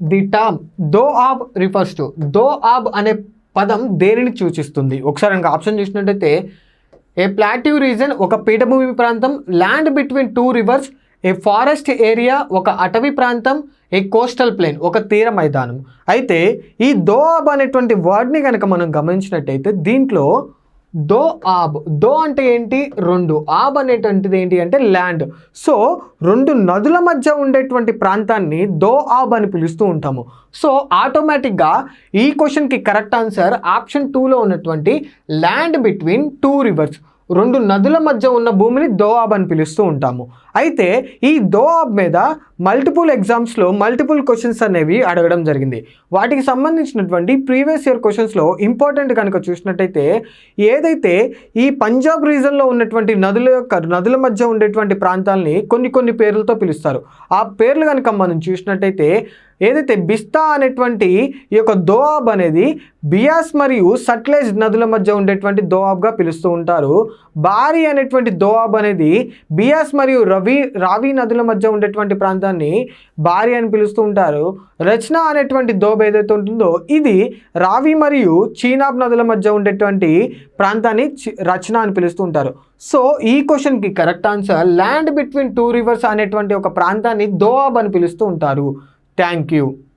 The term Doab refers to? Doab అనే పదం దేనిని సూచిస్తుంది? ఒకసారి కనుక ఆప్షన్ చూసినట్టయితే ఏ ప్లాట్యూ రీజన్ ఒక పీఠభూమి ప్రాంతం, ల్యాండ్ బిట్వీన్ టూ రివర్స్, ఏ ఫారెస్ట్ ఏరియా ఒక అటవీ ప్రాంతం, ఏ కోస్టల్ ప్లేన్ ఒక తీర మైదానం. అయితే ఈ దోఆబ్ అనేటువంటి వర్డ్ని కనుక మనం గమనించినట్టయితే దీంట్లో దో అంటే ఏంటి? రెండు. ఆబ్ అనేటువంటిది ఏంటి అంటే ల్యాండ్. సో రెండు నదుల మధ్య ఉండేటువంటి ప్రాంతాన్ని దోఆబ్ అని పిలుస్తూ ఉంటాము. సో ఆటోమేటిక్గా ఈ క్వశ్చన్కి కరెక్ట్ ఆన్సర్ ఆప్షన్ 2లో ఉన్నటువంటి ల్యాండ్ బిట్వీన్ టూ రివర్స్, రెండు నదుల మధ్య ఉన్న భూమిని దోఆబ్ అని పిలుస్తూ ఉంటాము. అయితే ఈ దోఆబ్ మీద మల్టిపుల్ ఎగ్జామ్స్లో మల్టిపుల్ క్వశ్చన్స్ అనేవి అడగడం జరిగింది. వాటికి సంబంధించినటువంటి ప్రీవియస్ ఇయర్ క్వశ్చన్స్లో ఇంపార్టెంట్ కనుక చూసినట్టయితే ఏదైతే ఈ పంజాబ్ రీజన్లో ఉన్నటువంటి నదుల మధ్య ఉండేటువంటి ప్రాంతాలని కొన్ని పేర్లతో పిలుస్తారు. ఆ పేర్లు కనుక మనం చూసినట్టయితే ఏదైతే బిస్తా అనేటువంటి ఈ యొక్క దోఆబ్ అనేది బియాస్ మరియు సట్లెజ్ నదుల మధ్య ఉండేటువంటి దోఆబ్గా పిలుస్తూ ఉంటారు. బారి అనేటువంటి దోఆబ్ అనేది బియాస్ మరియు రావి నదుల మధ్య ఉండేటువంటి ప్రాంతాన్ని బారి అని పిలుస్తూ ఉంటారు. రచన అనేటువంటి దోబ్ ఏదైతే ఉంటుందో ఇది రావి మరియు చీనాబ్ నదుల మధ్య ఉండేటువంటి ప్రాంతాన్ని రచన అని పిలుస్తూ ఉంటారు. సో ఈ క్వశ్చన్కి correct answer land between two reverse అనేటువంటి ఒక ప్రాంతాన్ని దోఆబ్ అని పిలుస్తూ ఉంటారు. Thank you.